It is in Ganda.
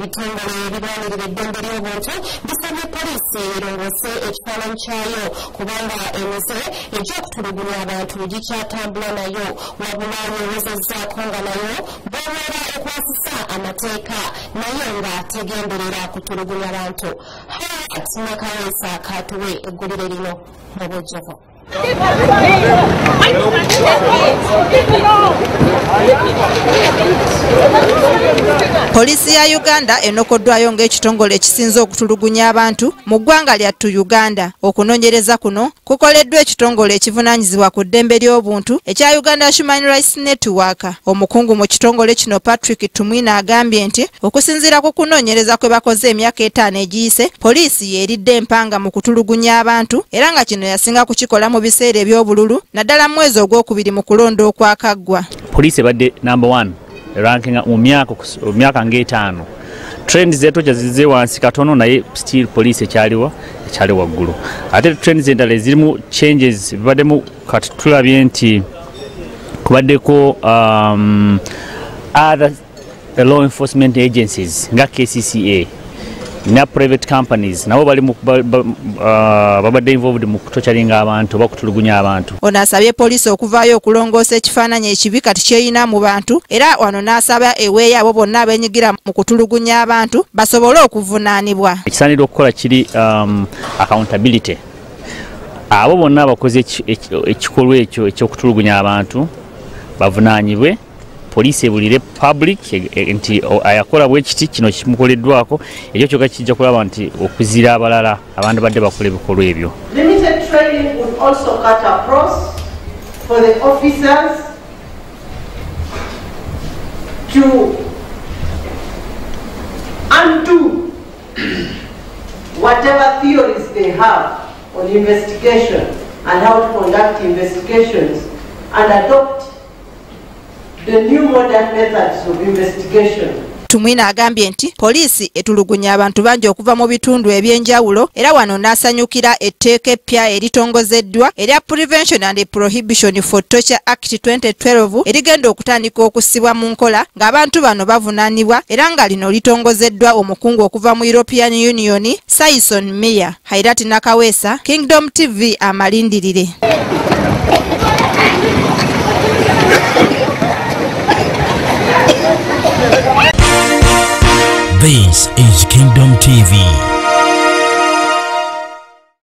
ebitongole ebirwanirira eddembe ly'obuntu bisabye poliisi erongose ekifaananyi kyayo kubanga emize egy'okutulugunya abantu gikyatambula nayo wabula yeewezezzaako nga nayo bw'obeera ekwasisa amateeka naye nga tegenderera kutulugunya bantu. Hart Nakaweesa kaatuwe eggulire lino mu bujjuvu. Poliisi ya Uganda enokoddwayo ng'ekitongole ekisinze okutulugunya abantu mu ggwanga lyattu Uganda. Okunoonyereza kuno kukoleddwa ekitongole ekivunaanyizibwa ku ddembe ly'obuntu ekya Uganda Human Rights Network. Omukungu mu kitongole kino Patrick Tumwina agambye nti okusinziira ku kunoonyereza kwe bakoze emyaka 5 egiyise, poliisi yeeridde empanga mu kutulugunya abantu era nga kino yasinga kukikola mu biseera eby'obululu naddala mu mwezi ogwokubiri mu kulonda okwakaggwa. Poliisi ebadde number 1 ranking mu myaka nga 5. Trends zetu jazize wansi katono naye still police ekyali waggulu. Ate trends endala zirimu changes bibaddemu kati tulabye nti kubaddeko other law enforcement agencies nga KCCA na private companies nabo bali babadde involved mu kutochalinga abantu bakutulugunya abantu. Ono asabye poliisi okuvaayo okulongoosa ekifaananyi ekibi kati kyeyina mu bantu era wano n'asaba eweeyo abo bonna abenyigira mu kutulugunya abantu basobole okuvunaanibwa. Ekisaanidwa okukola kiri accountability. Abo bonna abakoze ekikolwa ekyo ekyokutulugunya abantu bavunaanyibwe. Poliisi ebulire public nti ayakola bwekiti kino kimukoleddwako ekyo kyokka kijja kulaba nti okuzira abalala abantu badde bakola ebikolwa ebyo. Limited training would also cut across for the officers to undo whatever theories they have on investigation and how to conduct investigations and adopt the new modern methods of investigation. Tumwina agambye nti poliisi etulugunya abantu bangi okuva mu bitundu ebyenjawulo era wano n'asanyukira etteeka eppya eritongozeddwa erya Prevention and Prohibition for Torture Act 2012 erigenda okutandika okusibwa mu nkola ng'abantu bano bavunaanibwa era nga lino litongozeddwa omukungu okuva mu European Union Saison Meyer. Hairat Nakaweesa, Kingdom TV amalindirire. This is Kingdom TV.